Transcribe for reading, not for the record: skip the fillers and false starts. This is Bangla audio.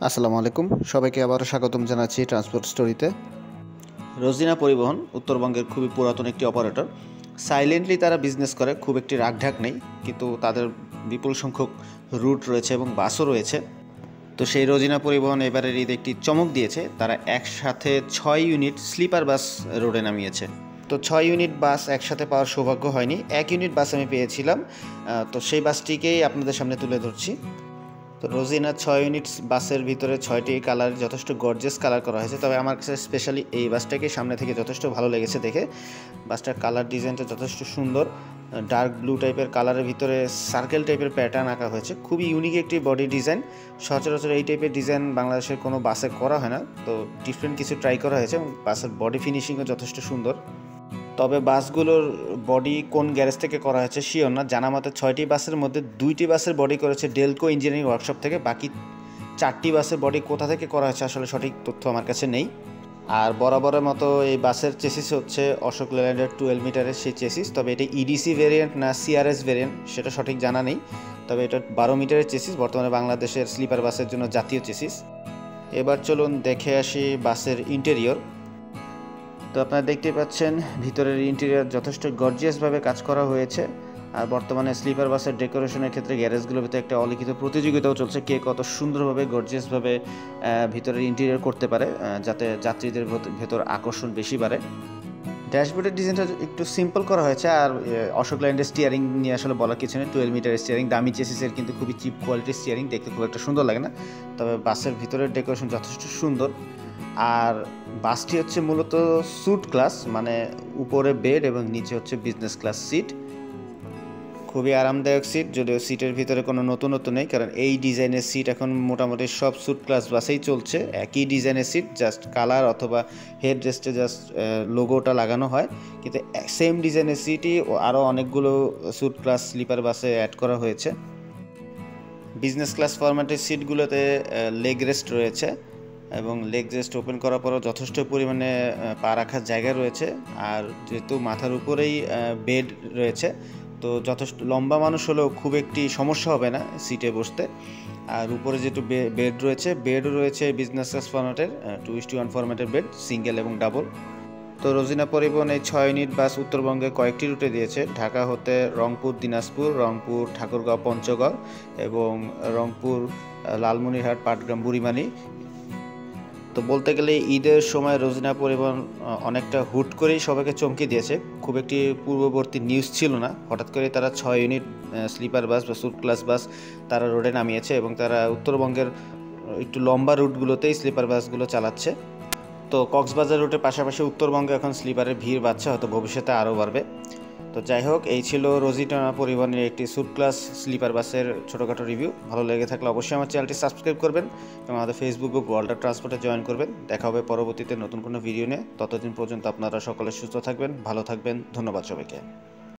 আসসালামু আলাইকুম, সবাইকে আবারও স্বাগতম জানাচ্ছি ট্রান্সপোর্ট স্টোরিতে। রোজিনা পরিবহন উত্তরবঙ্গের খুবই পুরাতন একটি অপারেটর। সাইলেন্টলি তারা বিজনেস করে, খুব একটি রাগঢাক নেই, কিন্তু তাদের বিপুল সংখ্যক রুট রয়েছে এবং বাসও রয়েছে। তো সেই রোজিনা পরিবহন এবারের ঈদে একটি চমক দিয়েছে, তারা একসাথে 6 ইউনিট স্লিপার বাস রোডে নামিয়েছে। তো 6 ইউনিট বাস একসাথে পাওয়ার সৌভাগ্য হয়নি, 1 ইউনিট বাস আমি পেয়েছিলাম। তো সেই বাসটিকেই আপনাদের সামনে তুলে ধরছি। তো রোজিনা 6 ইউনিট বাসের ভিতরে 6টি কালার যথেষ্ট গর্জিয়াস কালার করা হয়েছে, তবে আমার কাছে স্পেশালি এই বাসটাকে সামনে থেকে যথেষ্ট ভালো লেগেছে দেখে। বাসটার কালার ডিজাইনটা যথেষ্ট সুন্দর, ডার্ক ব্লু টাইপের কালারের ভিতরে সার্কেল টাইপের প্যাটার্ন আঁকা হয়েছে, খুবই ইউনিক একটি বডি ডিজাইন। সচরাচর এই টাইপের ডিজাইন বাংলাদেশের কোনো বাসে করা হয় না, তো ডিফারেন্ট কিছু ট্রাই করা হয়েছে এবং বাসের বডি ফিনিশিংও যথেষ্ট সুন্দর। তবে বাসগুলোর বডি কোন গ্যারেজ থেকে করা হয়েছে শিওর না, জানা মতে 6টি বাসের মধ্যে 2টি বাসের বডি করেছে ডেলকো ইঞ্জিনিয়ারিং ওয়ার্কশপ থেকে, বাকি 4টি বাসের বডি কোথা থেকে করা হয়েছে আসলে সঠিক তথ্য আমার কাছে নেই। আর বরাবরের মতো এই বাসের চেসিস হচ্ছে অশোক লেল্যান্ডের 12 মিটারের সেই চেসিস, তবে এটা ইডিসি ভেরিয়েন্ট না সিআরএস ভেরিয়েন্ট সেটা সঠিক জানা নেই, তবে এটা 12 মিটারের চেসিস, বর্তমানে বাংলাদেশের স্লিপার বাসের জন্য জাতীয় চেসিস। এবার চলুন দেখে আসি বাসের ইন্টেরিয়র। তো আপনারা দেখতে পাচ্ছেন ভিতরের ইন্টেরিয়র যথেষ্ট গর্জিয়াসভাবে কাজ করা হয়েছে। আর বর্তমানে স্লিপার বাসের ডেকোরেশনের ক্ষেত্রে গ্যারেজগুলোর ভিতরে একটা অলিখিত প্রতিযোগিতাও চলছে, কে কত সুন্দরভাবে গর্জিয়াসভাবে ভিতরের ইন্টেরিয়র করতে পারে, যাতে যাত্রীদের ভেতর আকর্ষণ বেশি বাড়ে। ড্যাশবোর্ডের ডিজাইনটা একটু সিম্পল করা হয়েছে, আর অশোক ল্যান্ডের স্টিয়ারিং নিয়ে আসলে বলার কিছু নেই। 12 মিটার স্টিয়ারিং, দামি চেসিসের, কিন্তু খুবই চিপ কোয়ালিটির স্টিয়ারিং, দেখতে খুব একটা সুন্দর লাগে না, তবে বাসের ভিতরের ডেকোরেশন যথেষ্ট সুন্দর। আর বাসটি হচ্ছে মূলত স্যুট ক্লাস, মানে উপরে বেড এবং নিচে হচ্ছে বিজনেস ক্লাস সিট। খুবই আরামদায়ক সিট, যদিও সিটের ভিতরে কোনো নতুনত্ব নেই, কারণ এই ডিজাইনের সিট এখন মোটামুটি সব স্যুট ক্লাস বাসেই চলছে। একই ডিজাইনের সিট, জাস্ট কালার অথবা হেড রেস্টে জাস্ট লোগোটা লাগানো হয়, কিন্তু সেম ডিজাইনের সিটই আরও অনেকগুলো স্যুট ক্লাস স্লিপার বাসে অ্যাড করা হয়েছে। বিজনেস ক্লাস ফরম্যাটের সিটগুলোতে লেগ রেস্ট রয়েছে, এবং লেগ রেস্ট ওপেন করার পরও যথেষ্ট পরিমাণে পা রাখার জায়গা রয়েছে। আর যেহেতু মাথার উপরেই বেড রয়েছে, তো যথেষ্ট লম্বা মানুষ হলেও খুব একটি সমস্যা হবে না সিটে বসতে। আর উপরে যেহেতু বেড রয়েছে, বেডও রয়েছে বিজনেস ক্লাস ফরম্যাটের 2:1 ফরম্যাটের বেড, সিঙ্গেল এবং ডাবল। তো রোজিনা পরিবহন এই 6 ইউনিট বাস উত্তরবঙ্গে কয়েকটি রুটে দিয়েছে, ঢাকা হতে রংপুর দিনাজপুর, রংপুর ঠাকুরগাঁও পঞ্চগড়, এবং রংপুর লালমনিরহাট পাটগ্রাম বুড়িমানি। তো বলতে গেলে ঈদের সময় রোজিনা পরিবহন অনেকটা হুট করেই সবাইকে চমকে দিয়েছে, খুব একটি পূর্ববর্তী নিউজ ছিল না, হঠাৎ করে তারা 6 ইউনিট স্লিপার বাস বা স্যুট ক্লাস বাস তারা রোডে নামিয়েছে, এবং তারা উত্তরবঙ্গের একটু লম্বা রুটগুলোতেই স্লিপার বাসগুলো চালাচ্ছে। তো কক্সবাজার রুটের পাশাপাশি উত্তরবঙ্গে এখন স্লিপারের ভিড় বাড়ছে, হয়তো ভবিষ্যতে আরও বাড়বে। তো যাই হোক, এই ছিল রোজিনা পরিবহনের একটি স্যুট ক্লাস স্লিপার বাসের ছোটোখাটো রিভিউ। ভালো লেগে থাকলে অবশ্যই আমার চ্যানেলটি সাবস্ক্রাইব করবেন এবং আমাদের ফেসবুক গ্রুপ ওয়ার্ল্ডার ট্রান্সপোর্টে জয়েন করবেন। দেখা হবে পরবর্তীতে নতুন কোনো ভিডিও নিয়ে, ততদিন পর্যন্ত আপনারা সকলে সুস্থ থাকবেন, ভালো থাকবেন। ধন্যবাদ সবাইকে।